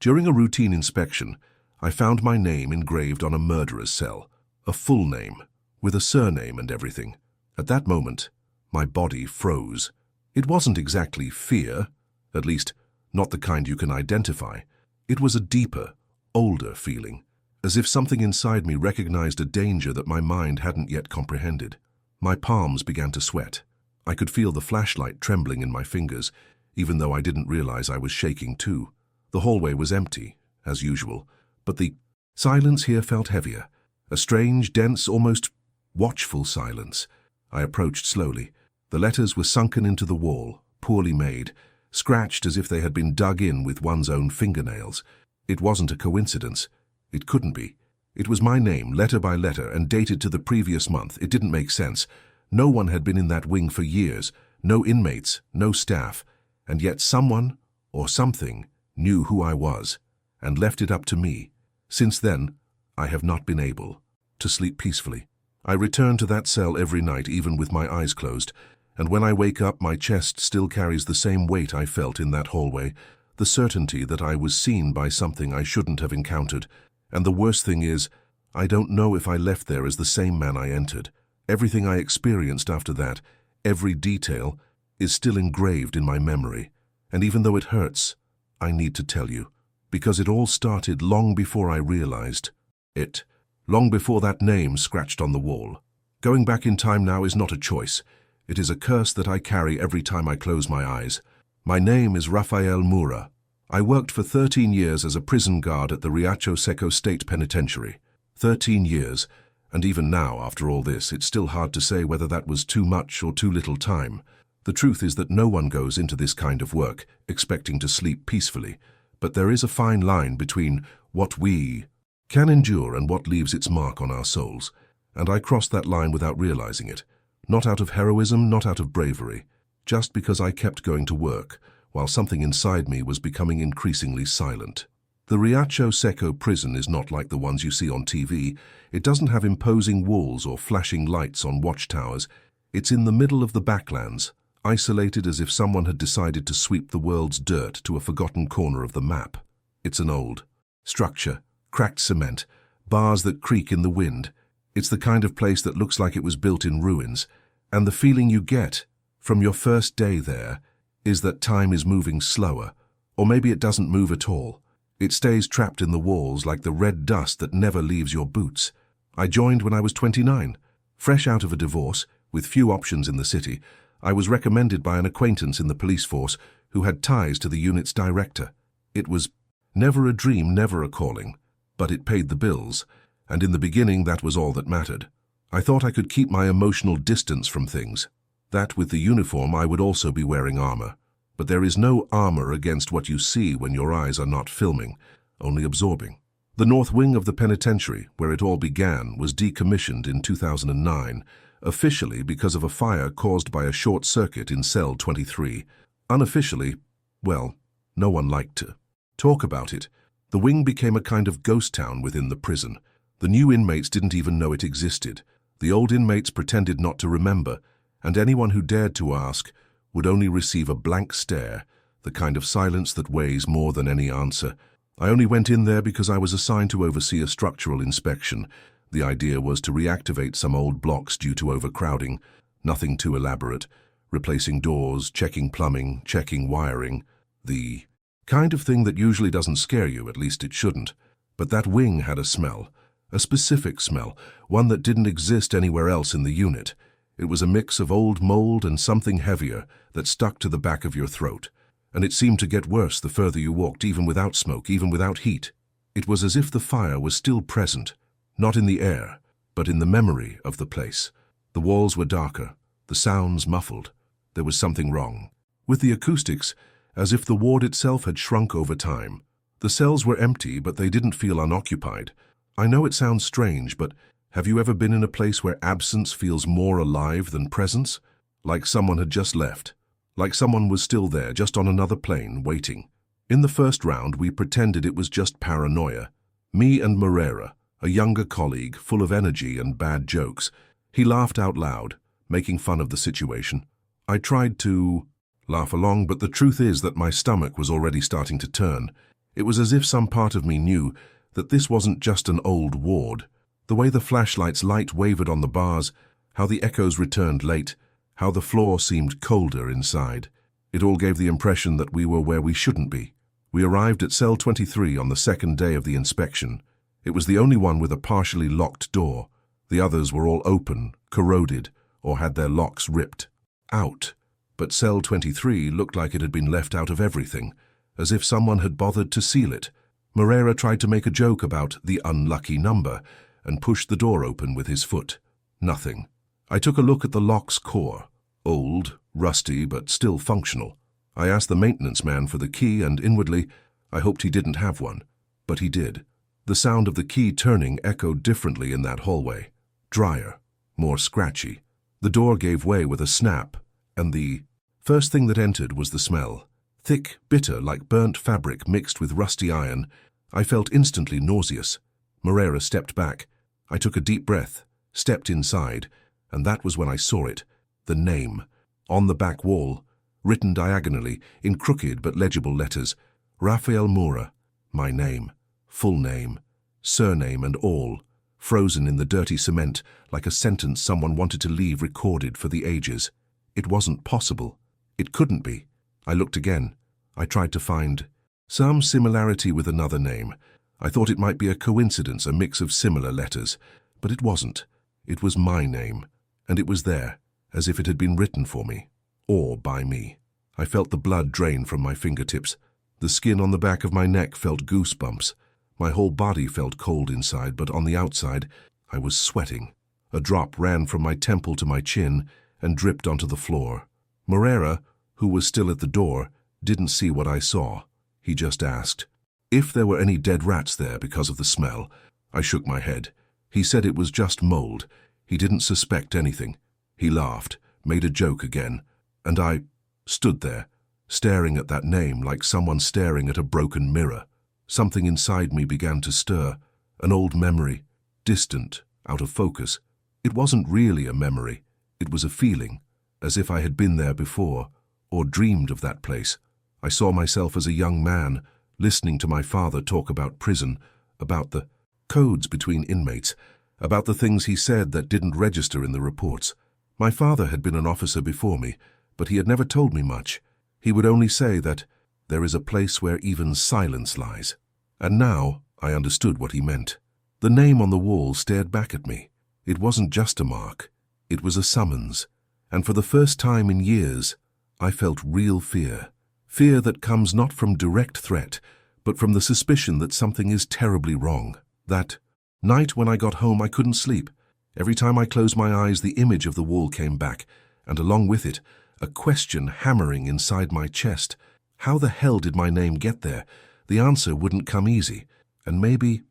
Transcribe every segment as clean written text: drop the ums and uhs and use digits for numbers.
During a routine inspection, I found my name engraved on a murderer's cell, a full name, with a surname and everything. At that moment, my body froze. It wasn't exactly fear, at least not the kind you can identify. It was a deeper, older feeling, as if something inside me recognized a danger that my mind hadn't yet comprehended. My palms began to sweat. I could feel the flashlight trembling in my fingers, even though I didn't realize I was shaking too. The hallway was empty, as usual, but the silence here felt heavier, a strange, dense, almost watchful silence. I approached slowly. The letters were sunken into the wall, poorly made, scratched as if they had been dug in with one's own fingernails. It wasn't a coincidence. It couldn't be. It was my name, letter by letter, and dated to the previous month. It didn't make sense. No one had been in that wing for years, no inmates, no staff, and yet someone, or something, knew who I was, and left it up to me. Since then, I have not been able to sleep peacefully. I return to that cell every night, even with my eyes closed, and when I wake up, my chest still carries the same weight I felt in that hallway, the certainty that I was seen by something I shouldn't have encountered. And the worst thing is, I don't know if I left there as the same man I entered. Everything I experienced after that, every detail, is still engraved in my memory. And even though it hurts, I need to tell you, because it all started long before I realized it, long before that name scratched on the wall. Going back in time now is not a choice. It is a curse that I carry every time I close my eyes. My name is Rafael Mura. I worked for 13 years as a prison guard at the Riacho Seco State Penitentiary. 13 years, and even now, after all this, it's still hard to say whether that was too much or too little time. The truth is that no one goes into this kind of work expecting to sleep peacefully, but there is a fine line between what we can endure and what leaves its mark on our souls, and I crossed that line without realizing it. Not out of heroism, not out of bravery, just because I kept going to work, while something inside me was becoming increasingly silent. The Riacho Seco prison is not like the ones you see on TV. It doesn't have imposing walls or flashing lights on watchtowers. It's in the middle of the backlands, isolated as if someone had decided to sweep the world's dirt to a forgotten corner of the map. It's an old structure, cracked cement, bars that creak in the wind. It's the kind of place that looks like it was built in ruins, and the feeling you get from your first day there is that time is moving slower, or maybe it doesn't move at all. It stays trapped in the walls like the red dust that never leaves your boots. I joined when I was 29. Fresh out of a divorce, with few options in the city, I was recommended by an acquaintance in the police force who had ties to the unit's director. It was never a dream, never a calling, but it paid the bills, and in the beginning that was all that mattered. I thought I could keep my emotional distance from things. That with the uniform I would also be wearing armor. But there is no armor against what you see when your eyes are not filming, only absorbing. The north wing of the penitentiary, where it all began, was decommissioned in 2009, officially because of a fire caused by a short circuit in cell 23. Unofficially, well, no one liked to talk about it. The wing became a kind of ghost town within the prison. The new inmates didn't even know it existed. The old inmates pretended not to remember, and anyone who dared to ask would only receive a blank stare, the kind of silence that weighs more than any answer. I only went in there because I was assigned to oversee a structural inspection. The idea was to reactivate some old blocks due to overcrowding, nothing too elaborate, replacing doors, checking plumbing, checking wiring, the kind of thing that usually doesn't scare you, at least it shouldn't. But that wing had a smell, a specific smell, one that didn't exist anywhere else in the unit. It was a mix of old mold and something heavier that stuck to the back of your throat, and it seemed to get worse the further you walked, even without smoke, even without heat. It was as if the fire was still present, not in the air, but in the memory of the place. The walls were darker, the sounds muffled. There was something wrong with the acoustics, as if the ward itself had shrunk over time. The cells were empty, but they didn't feel unoccupied. I know it sounds strange, but have you ever been in a place where absence feels more alive than presence? Like someone had just left. Like someone was still there, just on another plane, waiting. In the first round, we pretended it was just paranoia. Me and Moreira, a younger colleague, full of energy and bad jokes. He laughed out loud, making fun of the situation. I tried to laugh along, but the truth is that my stomach was already starting to turn. It was as if some part of me knew that this wasn't just an old ward. The way the flashlight's light wavered on the bars, how the echoes returned late, how the floor seemed colder inside. It all gave the impression that we were where we shouldn't be. We arrived at cell 23 on the second day of the inspection. It was the only one with a partially locked door. The others were all open, corroded, or had their locks ripped out. But cell 23 looked like it had been left out of everything, as if someone had bothered to seal it. Moreira tried to make a joke about the unlucky number and pushed the door open with his foot. Nothing. I took a look at the lock's core. Old, rusty, but still functional. I asked the maintenance man for the key, and inwardly, I hoped he didn't have one. But he did. The sound of the key turning echoed differently in that hallway. Drier, more scratchy. The door gave way with a snap, and the first thing that entered was the smell. Thick, bitter, like burnt fabric mixed with rusty iron. I felt instantly nauseous. Moreira stepped back. I took a deep breath, stepped inside, and that was when I saw it. The name. On the back wall, written diagonally, in crooked but legible letters. Rafael Moura. My name. Full name. Surname and all. Frozen in the dirty cement, like a sentence someone wanted to leave recorded for the ages. It wasn't possible. It couldn't be. I looked again. I tried to find some similarity with another name. I thought it might be a coincidence, a mix of similar letters. But it wasn't. It was my name. And it was there, as if it had been written for me. Or by me. I felt the blood drain from my fingertips. The skin on the back of my neck felt goosebumps. My whole body felt cold inside, but on the outside, I was sweating. A drop ran from my temple to my chin and dripped onto the floor. Moreira, who was still at the door, didn't see what I saw. He just asked if there were any dead rats there because of the smell. I shook my head. He said it was just mold. He didn't suspect anything. He laughed, made a joke again, and I stood there, staring at that name like someone staring at a broken mirror. Something inside me began to stir, an old memory, distant, out of focus. It wasn't really a memory. It was a feeling, as if I had been there before, or dreamed of that place. I saw myself as a young man, listening to my father talk about prison, about the codes between inmates, about the things he said that didn't register in the reports. My father had been an officer before me, but he had never told me much. He would only say that there is a place where even silence lies. And now I understood what he meant. The name on the wall stared back at me. It wasn't just a mark. It was a summons. And for the first time in years, I felt real fear. Fear that comes not from direct threat, but from the suspicion that something is terribly wrong. That night when I got home, I couldn't sleep. Every time I closed my eyes, the image of the wall came back, and along with it, a question hammering inside my chest. How the hell did my name get there? The answer wouldn't come easy, and maybe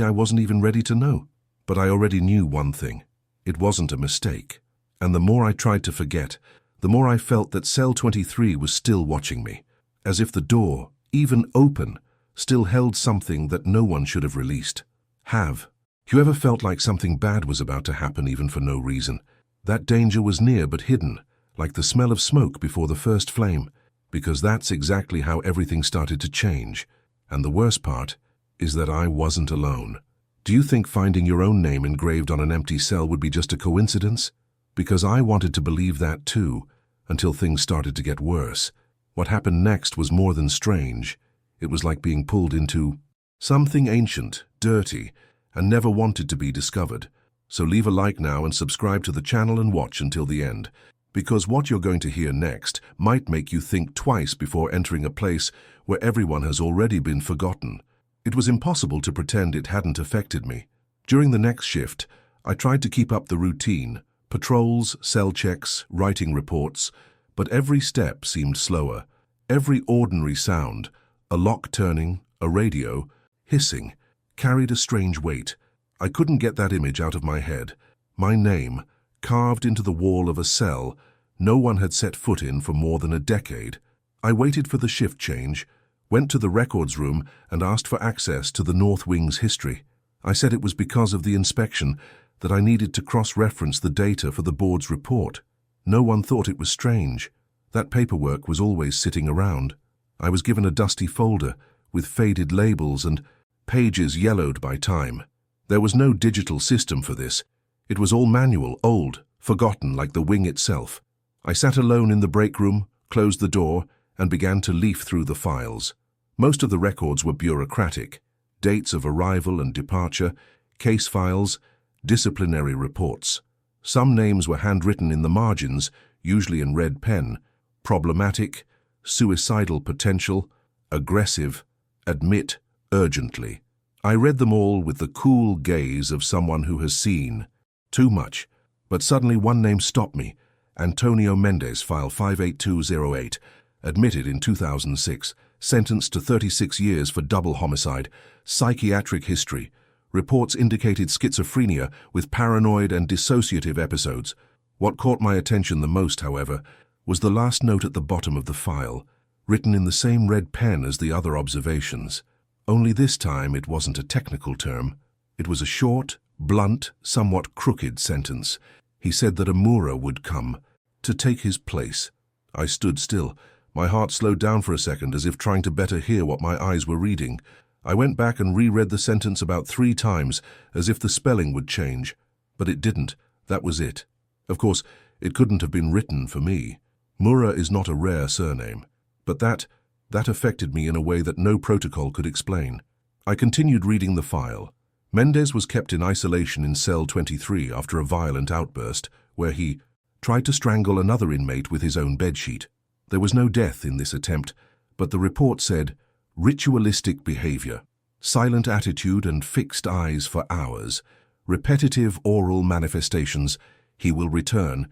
I wasn't even ready to know. But I already knew one thing. It wasn't a mistake. And the more I tried to forget, the more I felt that cell 23 was still watching me, as if the door, even open, still held something that no one should have released. You ever felt like something bad was about to happen even for no reason? That danger was near but hidden, like the smell of smoke before the first flame, because that's exactly how everything started to change. And the worst part is that I wasn't alone. Do you think finding your own name engraved on an empty cell would be just a coincidence? Because I wanted to believe that too, until things started to get worse. What happened next was more than strange. It was like being pulled into something ancient, dirty, and never wanted to be discovered. So leave a like now and subscribe to the channel and watch until the end, because what you're going to hear next might make you think twice before entering a place where everyone has already been forgotten. It was impossible to pretend it hadn't affected me. During the next shift, I tried to keep up the routine, patrols, cell checks, writing reports, but every step seemed slower. Every ordinary sound, a lock turning, a radio, hissing, carried a strange weight. I couldn't get that image out of my head. My name, carved into the wall of a cell no one had set foot in for more than a decade. I waited for the shift change, went to the records room and asked for access to the North Wing's history. I said it was because of the inspection that I needed to cross-reference the data for the board's report. No one thought it was strange. That paperwork was always sitting around. I was given a dusty folder with faded labels and pages yellowed by time. There was no digital system for this. It was all manual, old, forgotten like the wing itself. I sat alone in the break room, closed the door, and began to leaf through the files. Most of the records were bureaucratic. Dates of arrival and departure, case files, disciplinary reports. Some names were handwritten in the margins, usually in red pen. Problematic, suicidal potential, aggressive, admit urgently. I read them all with the cool gaze of someone who has seen too much. But suddenly one name stopped me. Antonio Mendez, file 58208, admitted in 2006, sentenced to 36 years for double homicide, psychiatric history. Reports indicated schizophrenia with paranoid and dissociative episodes. What caught my attention the most, however, was the last note at the bottom of the file, written in the same red pen as the other observations. Only this time it wasn't a technical term. It was a short, blunt, somewhat crooked sentence. He said that a Moora would come to take his place. I stood still. My heart slowed down for a second, as if trying to better hear what my eyes were reading. I went back and reread the sentence about 3 times, as if the spelling would change. But it didn't. That was it. Of course, it couldn't have been written for me. Moora is not a rare surname. But that affected me in a way that no protocol could explain. I continued reading the file. Mendez was kept in isolation in cell 23 after a violent outburst, where he tried to strangle another inmate with his own bedsheet. There was no death in this attempt, but the report said, ritualistic behavior, silent attitude and fixed eyes for hours, repetitive oral manifestations, he will return,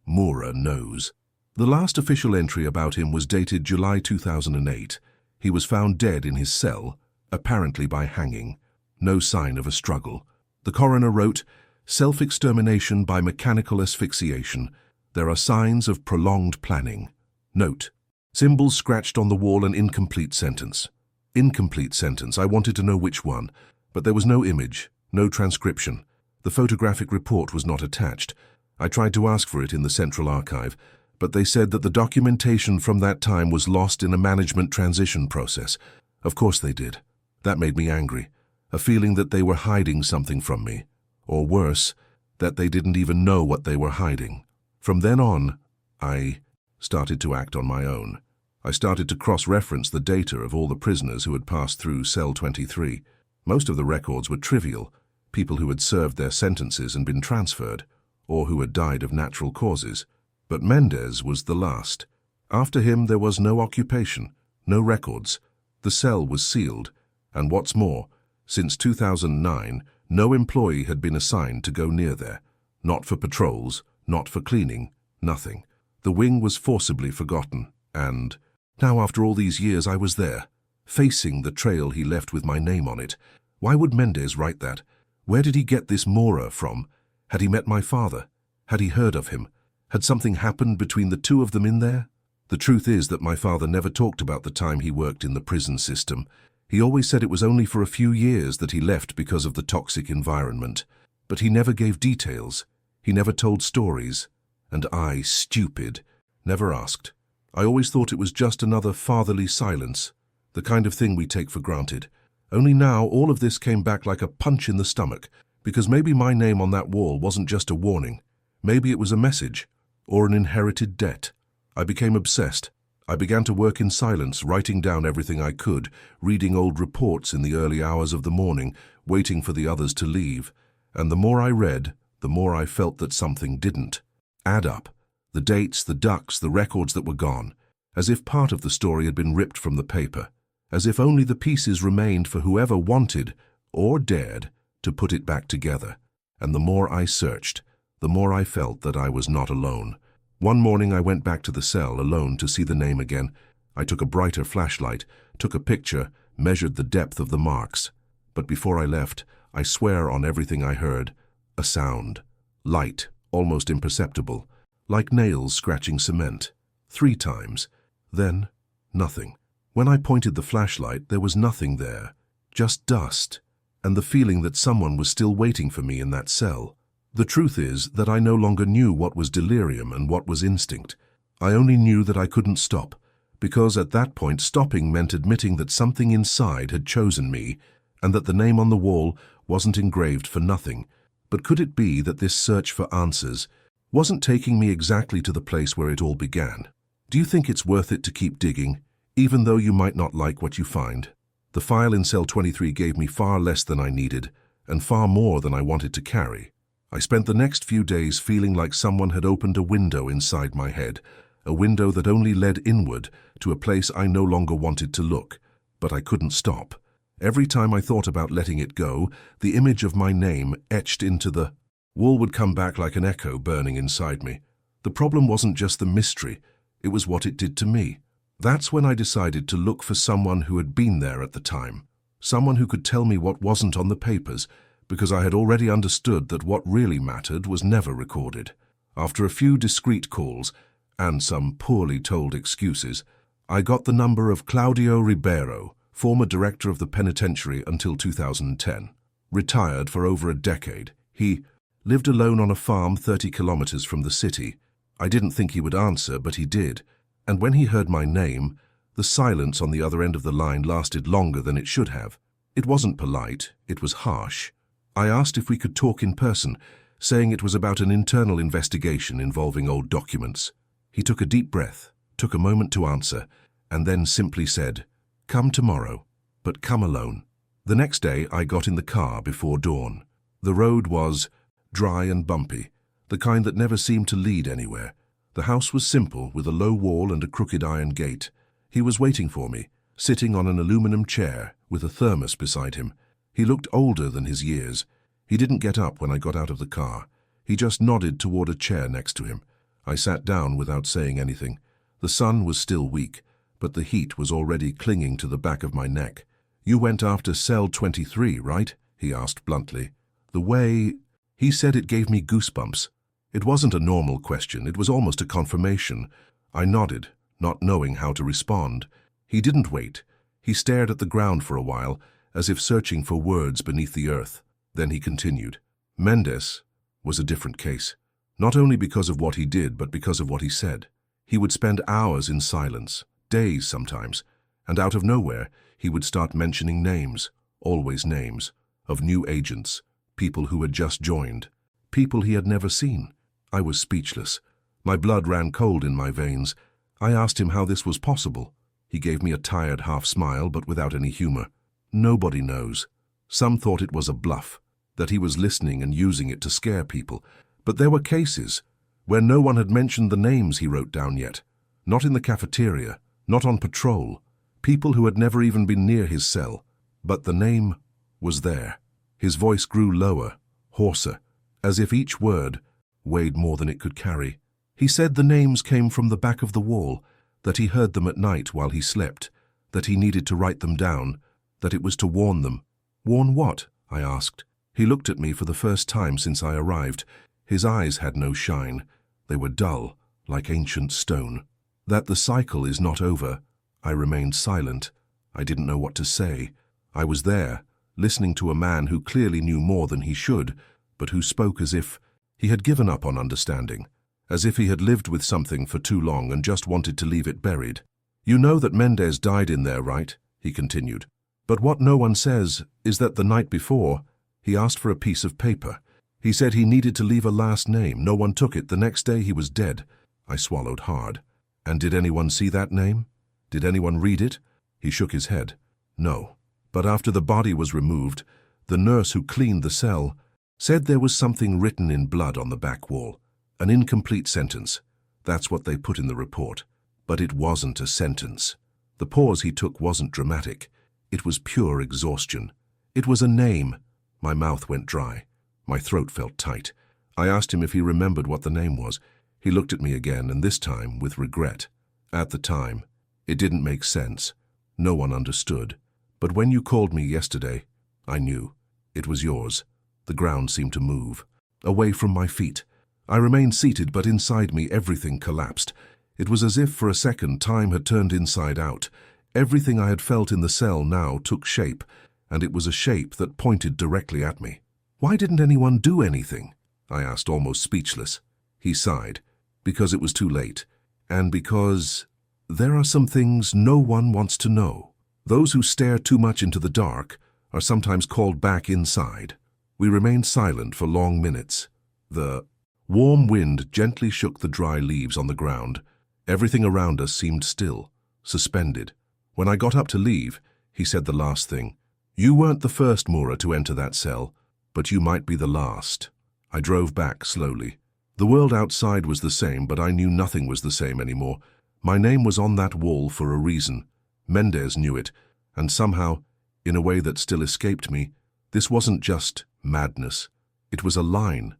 Moora knows. The last official entry about him was dated July 2008. He was found dead in his cell, apparently by hanging. No sign of a struggle. The coroner wrote, self-extermination by mechanical asphyxiation. There are signs of prolonged planning. Note, symbols scratched on the wall, an incomplete sentence. Incomplete sentence, I wanted to know which one, but there was no image, no transcription. The photographic report was not attached. I tried to ask for it in the Central Archive, but they said that the documentation from that time was lost in a management transition process. Of course they did. That made me angry, a feeling that they were hiding something from me, or worse, that they didn't even know what they were hiding. From then on, I started to act on my own. I started to cross-reference the data of all the prisoners who had passed through cell 23. Most of the records were trivial, people who had served their sentences and been transferred, or who had died of natural causes. But Mendez was the last. After him there was no occupation, no records. The cell was sealed, and what's more, since 2009, no employee had been assigned to go near there. Not for patrols, not for cleaning, nothing. The wing was forcibly forgotten, and now after all these years I was there, facing the trail he left with my name on it. Why would Mendez write that? Where did he get this Moora from? Had he met my father? Had he heard of him? Had something happened between the two of them in there? The truth is that my father never talked about the time he worked in the prison system. He always said it was only for a few years that he left because of the toxic environment. But he never gave details. He never told stories. And I, stupid, never asked. I always thought it was just another fatherly silence, the kind of thing we take for granted. Only now all of this came back like a punch in the stomach, because maybe my name on that wall wasn't just a warning. Maybe it was a message, or an inherited debt. I became obsessed. I began to work in silence, writing down everything I could, reading old reports in the early hours of the morning, waiting for the others to leave. And the more I read, the more I felt that something didn't add up. The dates, the ducks, the records that were gone, as if part of the story had been ripped from the paper, as if only the pieces remained for whoever wanted, or dared, to put it back together. And the more I searched, the more I felt that I was not alone. One morning I went back to the cell alone to see the name again. I took a brighter flashlight, took a picture, measured the depth of the marks. But before I left, I swear on everything I heard, a sound. Light, almost imperceptible, like nails scratching cement. 3 times. Then, nothing. When I pointed the flashlight, there was nothing there. Just dust, and the feeling that someone was still waiting for me in that cell. The truth is that I no longer knew what was delirium and what was instinct. I only knew that I couldn't stop, because at that point stopping meant admitting that something inside had chosen me and that the name on the wall wasn't engraved for nothing. But could it be that this search for answers wasn't taking me exactly to the place where it all began? Do you think it's worth it to keep digging, even though you might not like what you find? The file in cell 23 gave me far less than I needed and far more than I wanted to carry. I spent the next few days feeling like someone had opened a window inside my head, a window that only led inward to a place I no longer wanted to look, but I couldn't stop. Every time I thought about letting it go, the image of my name etched into the wall would come back like an echo burning inside me. The problem wasn't just the mystery, it was what it did to me. That's when I decided to look for someone who had been there at the time, someone who could tell me what wasn't on the papers, because I had already understood that what really mattered was never recorded. After a few discreet calls, and some poorly told excuses, I got the number of Claudio Ribeiro, former director of the penitentiary until 2010. Retired for over a decade, he lived alone on a farm 30 kilometers from the city. I didn't think he would answer, but he did, and when he heard my name, the silence on the other end of the line lasted longer than it should have. It wasn't polite, it was harsh. I asked if we could talk in person, saying it was about an internal investigation involving old documents. He took a deep breath, took a moment to answer, and then simply said, "Come tomorrow, but come alone." The next day I got in the car before dawn. The road was dry and bumpy, the kind that never seemed to lead anywhere. The house was simple, with a low wall and a crooked iron gate. He was waiting for me, sitting on an aluminum chair with a thermos beside him. He looked older than his years. He didn't get up when I got out of the car. He just nodded toward a chair next to him. I sat down without saying anything. The sun was still weak, but the heat was already clinging to the back of my neck. "You went after cell 23, right?" he asked bluntly. The way he said it gave me goosebumps. It wasn't a normal question, it was almost a confirmation. I nodded, not knowing how to respond. He didn't wait. He stared at the ground for a while, as if searching for words beneath the earth. Then he continued. Mendes was a different case, not only because of what he did, but because of what he said. He would spend hours in silence, days sometimes, and out of nowhere, he would start mentioning names, always names, of new agents, people who had just joined, people he had never seen. I was speechless. My blood ran cold in my veins. I asked him how this was possible. He gave me a tired half smile, but without any humor. Nobody knows. Some thought it was a bluff, that he was listening and using it to scare people. But there were cases where no one had mentioned the names he wrote down yet. Not in the cafeteria, not on patrol. People who had never even been near his cell. But the name was there. His voice grew lower, hoarser, as if each word weighed more than it could carry. He said the names came from the back of the wall, that he heard them at night while he slept, that he needed to write them down, that it was to warn them. Warn what? I asked. He looked at me for the first time since I arrived. His eyes had no shine. They were dull, like ancient stone. That the cycle is not over. I remained silent. I didn't know what to say. I was there, listening to a man who clearly knew more than he should, but who spoke as if he had given up on understanding, as if he had lived with something for too long and just wanted to leave it buried. You know that Mendes died in there, right? He continued. But what no one says is that the night before, he asked for a piece of paper. He said he needed to leave a last name. No one took it. The next day he was dead. I swallowed hard. And did anyone see that name? Did anyone read it? He shook his head. No. But after the body was removed, the nurse who cleaned the cell said there was something written in blood on the back wall. An incomplete sentence. That's what they put in the report. But it wasn't a sentence. The pause he took wasn't dramatic. It was pure exhaustion. It was a name. My mouth went dry. My throat felt tight. I asked him if he remembered what the name was. He looked at me again, and this time with regret. At the time, it didn't make sense. No one understood. But when you called me yesterday, I knew. It was yours. The ground seemed to move. Away from my feet. I remained seated, but inside me everything collapsed. It was as if for a second time had turned inside out. Everything I had felt in the cell now took shape, and it was a shape that pointed directly at me. Why didn't anyone do anything? I asked, almost speechless. He sighed. Because it was too late. And because There are some things no one wants to know. Those who stare too much into the dark are sometimes called back inside. We remained silent for long minutes. The warm wind gently shook the dry leaves on the ground. Everything around us seemed still, suspended. When I got up to leave, he said the last thing. "You weren't the first, Moura, to enter that cell, but you might be the last." I drove back slowly. The world outside was the same, but I knew nothing was the same anymore. My name was on that wall for a reason. Mendez knew it, and somehow, in a way that still escaped me, this wasn't just madness. It was a line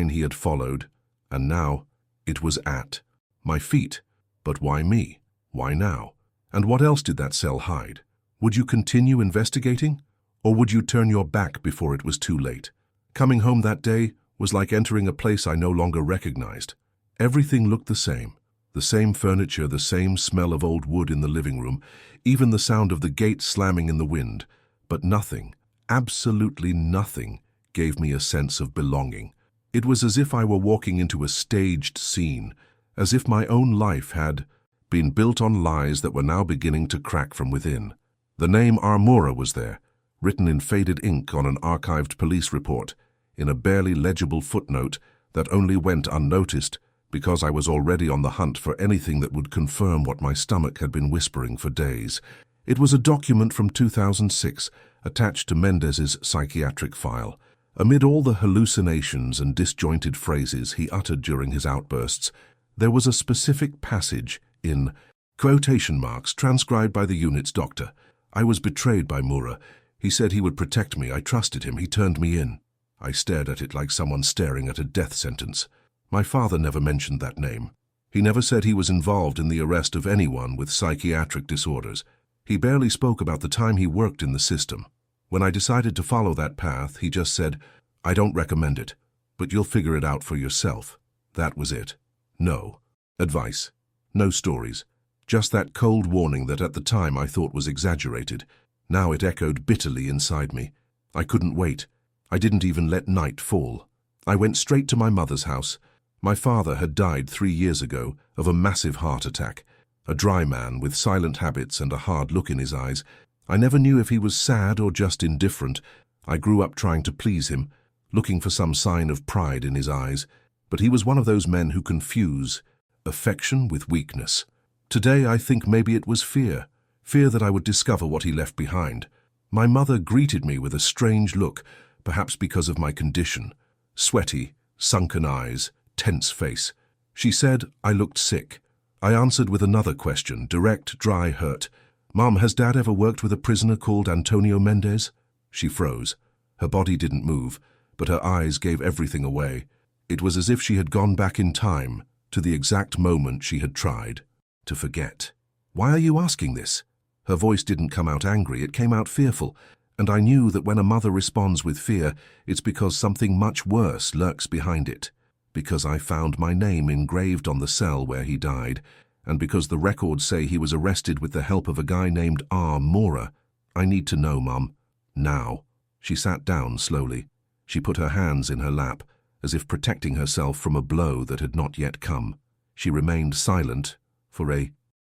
he had followed, and now it was at my feet. But why me? Why now? And what else did that cell hide? Would you continue investigating? Or would you turn your back before it was too late? Coming home that day was like entering a place I no longer recognized. Everything looked the same furniture, the same smell of old wood in the living room, even the sound of the gate slamming in the wind. But nothing, absolutely nothing, gave me a sense of belonging. It was as if I were walking into a staged scene, as if my own life had been built on lies that were now beginning to crack from within. The name Moura was there, written in faded ink on an archived police report, in a barely legible footnote that only went unnoticed because I was already on the hunt for anything that would confirm what my stomach had been whispering for days. It was a document from 2006, attached to Mendez's psychiatric file. Amid all the hallucinations and disjointed phrases he uttered during his outbursts, there was a specific passage in quotation marks transcribed by the unit's doctor. I was betrayed by Moura. He said he would protect me. I trusted him. He turned me in. I stared at it like someone staring at a death sentence. My father never mentioned that name. He never said he was involved in the arrest of anyone with psychiatric disorders. He barely spoke about the time he worked in the system. When I decided to follow that path, he just said, "I don't recommend it, but you'll figure it out for yourself." That was it. No advice. No stories. Just that cold warning that at the time I thought was exaggerated. Now it echoed bitterly inside me. I couldn't wait. I didn't even let night fall. I went straight to my mother's house. My father had died 3 years ago of a massive heart attack. A dry man with silent habits and a hard look in his eyes. I never knew if he was sad or just indifferent. I grew up trying to please him, looking for some sign of pride in his eyes. But he was one of those men who confuse affection with weakness. Today I think maybe it was fear. Fear that I would discover what he left behind. My mother greeted me with a strange look, perhaps because of my condition. Sweaty, sunken eyes, tense face. She said I looked sick. I answered with another question, direct, dry, hurt. "Mom, has Dad ever worked with a prisoner called Antonio Mendez?" She froze. Her body didn't move, but her eyes gave everything away. It was as if she had gone back in time, to the exact moment she had tried to forget. "Why are you asking this?" Her voice didn't come out angry, it came out fearful. And I knew that when a mother responds with fear, it's because something much worse lurks behind it. Because I found my name engraved on the cell where he died, and because the records say he was arrested with the help of a guy named Moura. I need to know, Mum. Now. She sat down slowly. She put her hands in her lap, as if protecting herself from a blow that had not yet come. She remained silent for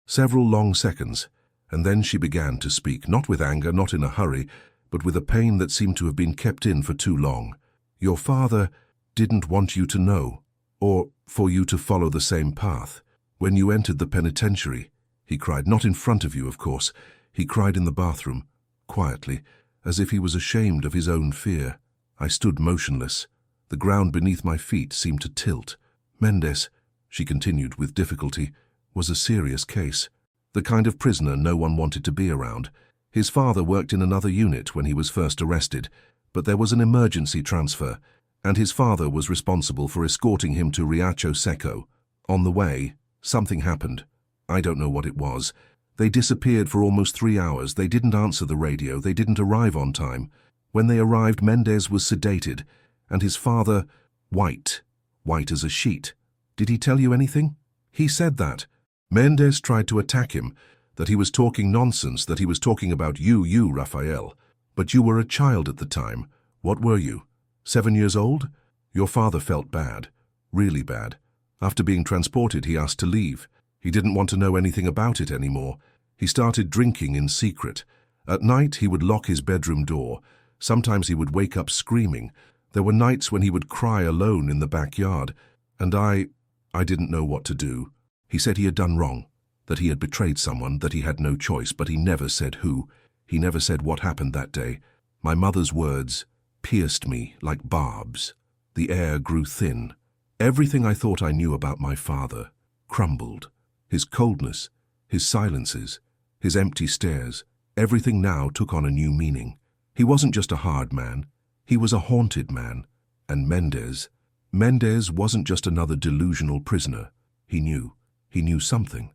several long seconds, and then she began to speak, not with anger, not in a hurry, but with a pain that seemed to have been kept in for too long. "Your father didn't want you to know, or for you to follow the same path. When you entered the penitentiary," he cried, not in front of you, of course. He cried in the bathroom, quietly, as if he was ashamed of his own fear. I stood motionless. The ground beneath my feet seemed to tilt. "Mendez," she continued with difficulty, "was a serious case. The kind of prisoner no one wanted to be around. His father worked in another unit when he was first arrested, but there was an emergency transfer, and his father was responsible for escorting him to Riacho Seco. On the way, something happened. I don't know what it was. They disappeared for almost 3 hours. They didn't answer the radio. They didn't arrive on time. When they arrived, Mendez was sedated, and his father, white as a sheet. Did he tell you anything?" "He said that Mendez tried to attack him, that he was talking nonsense, that he was talking about you, Raphael. But you were a child at the time. What were you? 7 years old? Your father felt bad, really bad. After being transported, he asked to leave. He didn't want to know anything about it anymore. He started drinking in secret. At night, he would lock his bedroom door. Sometimes he would wake up screaming. There were nights when he would cry alone in the backyard. And I didn't know what to do. He said he had done wrong, that he had betrayed someone, that he had no choice, but he never said who. He never said what happened that day. My mother's words pierced me like barbs. The air grew thin. Everything I thought I knew about my father crumbled. His coldness, his silences, his empty stares, everything now took on a new meaning. He wasn't just a hard man. He was a haunted man. And Mendez wasn't just another delusional prisoner. He knew something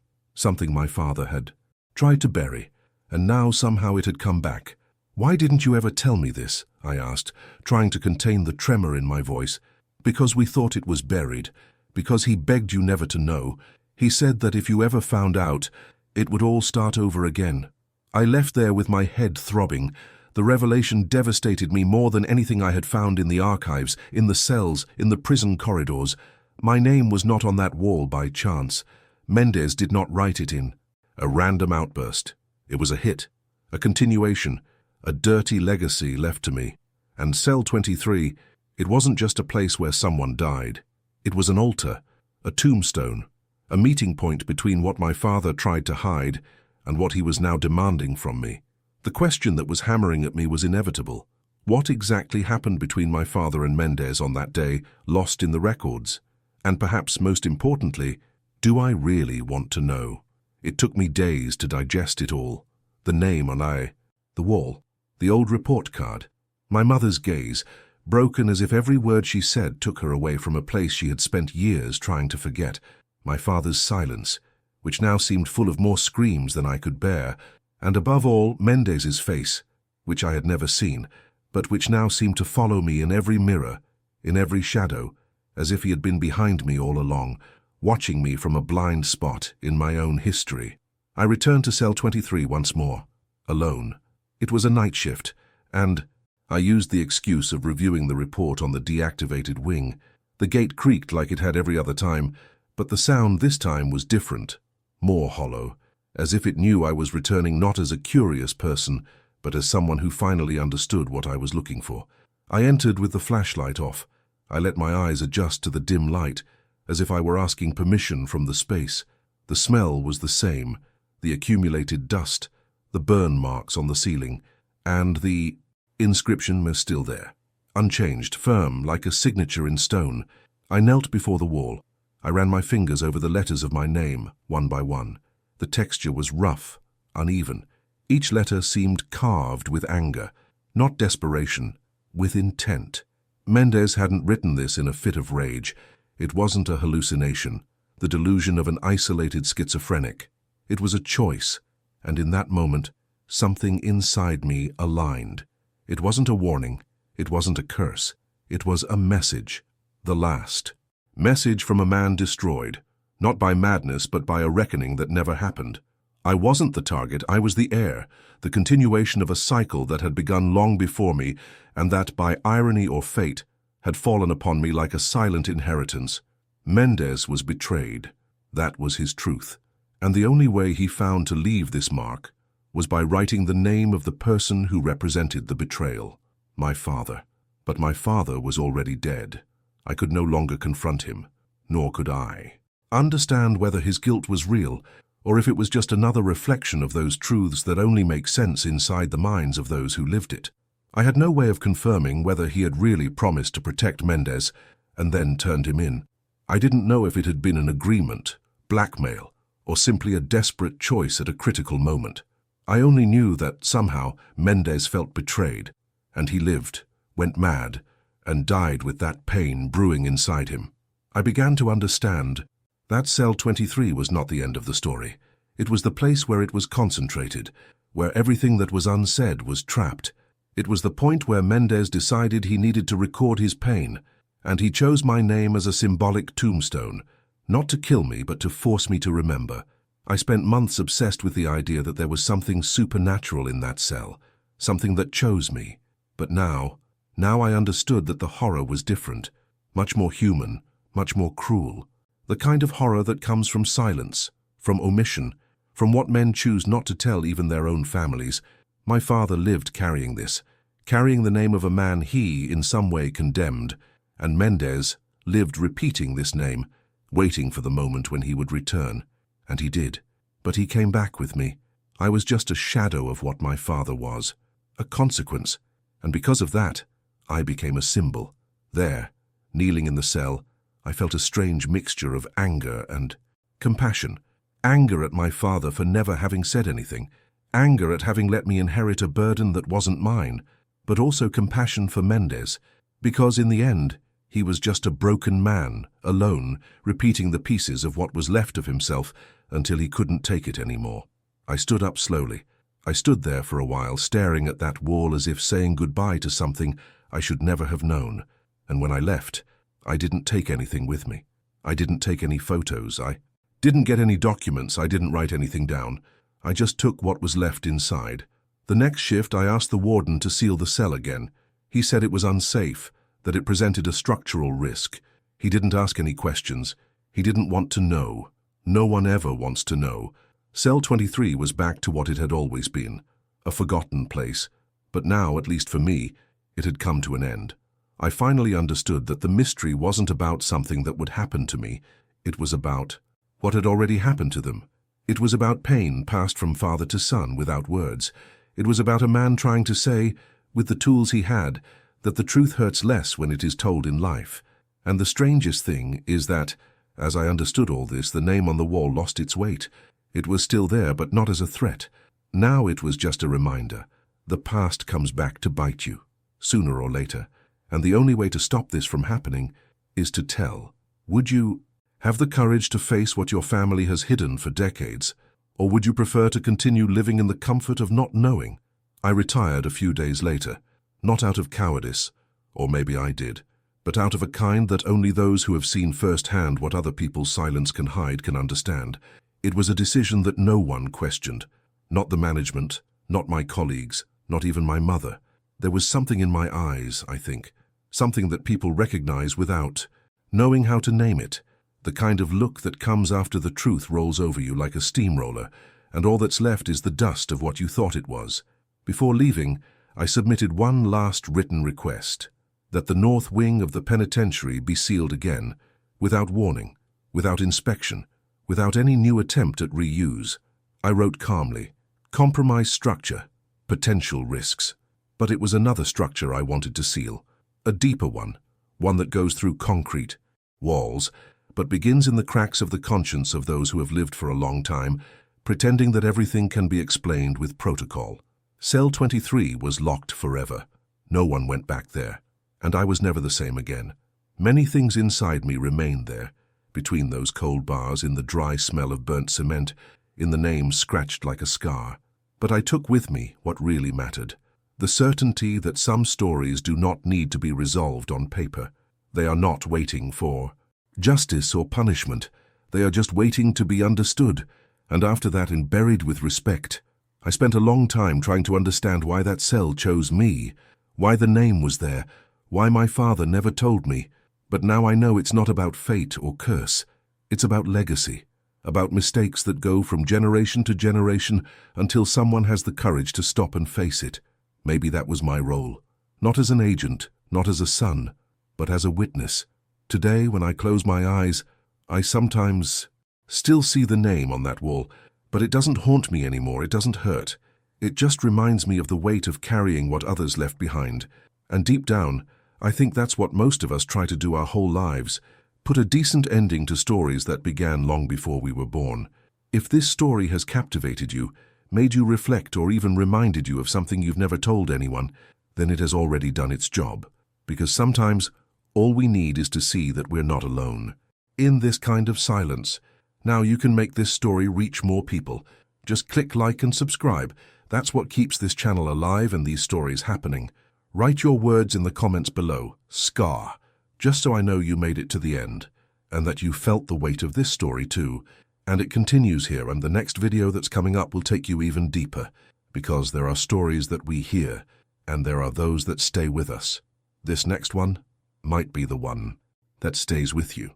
my father had tried to bury, and now somehow it had come back. "Why didn't you ever tell me this?" I asked, trying to contain the tremor in my voice. "Because we thought it was buried. Because he begged you never to know. He said that if you ever found out, it would all start over again." I left there with my head throbbing. The revelation devastated me more than anything I had found in the archives, in the cells, in the prison corridors. My name was not on that wall by chance. Mendez did not write it in. A random outburst. It was a hit, a continuation, a dirty legacy left to me. And Cell 23, it wasn't just a place where someone died. It was an altar, a tombstone, a meeting point between what my father tried to hide and what he was now demanding from me. The question that was hammering at me was inevitable. What exactly happened between my father and Mendez on that day, lost in the records? And perhaps most importantly, do I really want to know? It took me days to digest it all. The name on the wall, the old report card, my mother's gaze, broken as if every word she said took her away from a place she had spent years trying to forget, my father's silence, which now seemed full of more screams than I could bear, and above all, Mendez's face, which I had never seen, but which now seemed to follow me in every mirror, in every shadow, as if he had been behind me all along, watching me from a blind spot in my own history. I returned to Cell 23 once more, alone. It was a night shift, and I used the excuse of reviewing the report on the deactivated wing. The gate creaked like it had every other time, but the sound this time was different, more hollow, as if it knew I was returning not as a curious person, but as someone who finally understood what I was looking for. I entered with the flashlight off. I let my eyes adjust to the dim light, as if I were asking permission from the space. The smell was the same, the accumulated dust, the burn marks on the ceiling, and the inscription was still there, unchanged, firm, like a signature in stone. I knelt before the wall. I ran my fingers over the letters of my name, one by one. The texture was rough, uneven. Each letter seemed carved with anger, not desperation, with intent. Mendez hadn't written this in a fit of rage. It wasn't a hallucination, the delusion of an isolated schizophrenic. It was a choice, and in that moment, something inside me aligned. It wasn't a warning, it wasn't a curse, it was a message, the last. Message from a man destroyed, not by madness but by a reckoning that never happened. I wasn't the target, I was the heir, the continuation of a cycle that had begun long before me and that, by irony or fate, had fallen upon me like a silent inheritance. Mendez was betrayed. That was his truth. And the only way he found to leave this mark was by writing the name of the person who represented the betrayal, my father. But my father was already dead. I could no longer confront him, nor could I understand whether his guilt was real, or if it was just another reflection of those truths that only make sense inside the minds of those who lived it. I had no way of confirming whether he had really promised to protect Mendez and then turned him in. I didn't know if it had been an agreement, blackmail, or simply a desperate choice at a critical moment. I only knew that somehow Mendez felt betrayed, and he lived, went mad, and died with that pain brewing inside him. I began to understand that Cell 23 was not the end of the story. It was the place where it was concentrated, where everything that was unsaid was trapped. It was the point where Mendez decided he needed to record his pain, and he chose my name as a symbolic tombstone, not to kill me but to force me to remember. I spent months obsessed with the idea that there was something supernatural in that cell, something that chose me. But now I understood that the horror was different, much more human, much more cruel. The kind of horror that comes from silence, from omission, from what men choose not to tell even their own families. My father lived carrying this, carrying the name of a man he, in some way, condemned, and Mendez lived repeating this name, waiting for the moment when he would return. And he did. But he came back with me. I was just a shadow of what my father was, a consequence, and because of that, I became a symbol. There, kneeling in the cell, I felt a strange mixture of anger and compassion. Anger at my father for never having said anything, anger at having let me inherit a burden that wasn't mine, but also compassion for Mendez, because in the end, he was just a broken man, alone, repeating the pieces of what was left of himself until he couldn't take it anymore. I stood up slowly. I stood there for a while, staring at that wall as if saying goodbye to something I should never have known. And when I left, I didn't take anything with me. I didn't take any photos. I didn't get any documents. I didn't write anything down. I just took what was left inside. The next shift, I asked the warden to seal the cell again. He said it was unsafe, that it presented a structural risk. He didn't ask any questions. He didn't want to know. No one ever wants to know. Cell 23 was back to what it had always been, a forgotten place. But now, at least for me, it had come to an end. I finally understood that the mystery wasn't about something that would happen to me. It was about what had already happened to them. It was about pain passed from father to son without words. It was about a man trying to say, with the tools he had, that the truth hurts less when it is told in life. And the strangest thing is that, as I understood all this, the name on the wall lost its weight. It was still there, but not as a threat. Now it was just a reminder. The past comes back to bite you, sooner or later. And the only way to stop this from happening is to tell. Would you have the courage to face what your family has hidden for decades? Or would you prefer to continue living in the comfort of not knowing? I retired a few days later. Not out of cowardice, or maybe I did, but out of a kind that only those who have seen firsthand what other people's silence can hide can understand. It was a decision that no one questioned. Not the management, not my colleagues, not even my mother. There was something in my eyes, I think, something that people recognize without knowing how to name it, the kind of look that comes after the truth rolls over you like a steamroller, and all that's left is the dust of what you thought it was. Before leaving, I submitted one last written request, that the north wing of the penitentiary be sealed again, without warning, without inspection, without any new attempt at reuse. I wrote calmly, compromised structure, potential risks. But it was another structure I wanted to seal, a deeper one that goes through concrete walls, but begins in the cracks of the conscience of those who have lived for a long time, pretending that everything can be explained with protocol. Cell 23 was locked forever. No one went back there, and I was never the same again. Many things inside me remained there, between those cold bars, in the dry smell of burnt cement, in the name scratched like a scar. But I took with me what really mattered, the certainty that some stories do not need to be resolved on paper. They are not waiting for justice or punishment. They are just waiting to be understood, and after that, buried with respect. I spent a long time trying to understand why that cell chose me, why the name was there, why my father never told me. But now I know it's not about fate or curse. It's about legacy, about mistakes that go from generation to generation until someone has the courage to stop and face it. Maybe that was my role, not as an agent, not as a son, but as a witness. Today, when I close my eyes, I sometimes still see the name on that wall, but it doesn't haunt me anymore. It doesn't hurt. It just reminds me of the weight of carrying what others left behind. And deep down, I think that's what most of us try to do our whole lives, put a decent ending to stories that began long before we were born. If this story has captivated you, made you reflect, or even reminded you of something you've never told anyone, then it has already done its job. Because sometimes, all we need is to see that we're not alone in this kind of silence. Now you can make this story reach more people. Just click like and subscribe. That's what keeps this channel alive and these stories happening. Write your words in the comments below, SCAR, just so I know you made it to the end, and that you felt the weight of this story too. And it continues here, and the next video that's coming up will take you even deeper, because there are stories that we hear, and there are those that stay with us. This next one might be the one that stays with you.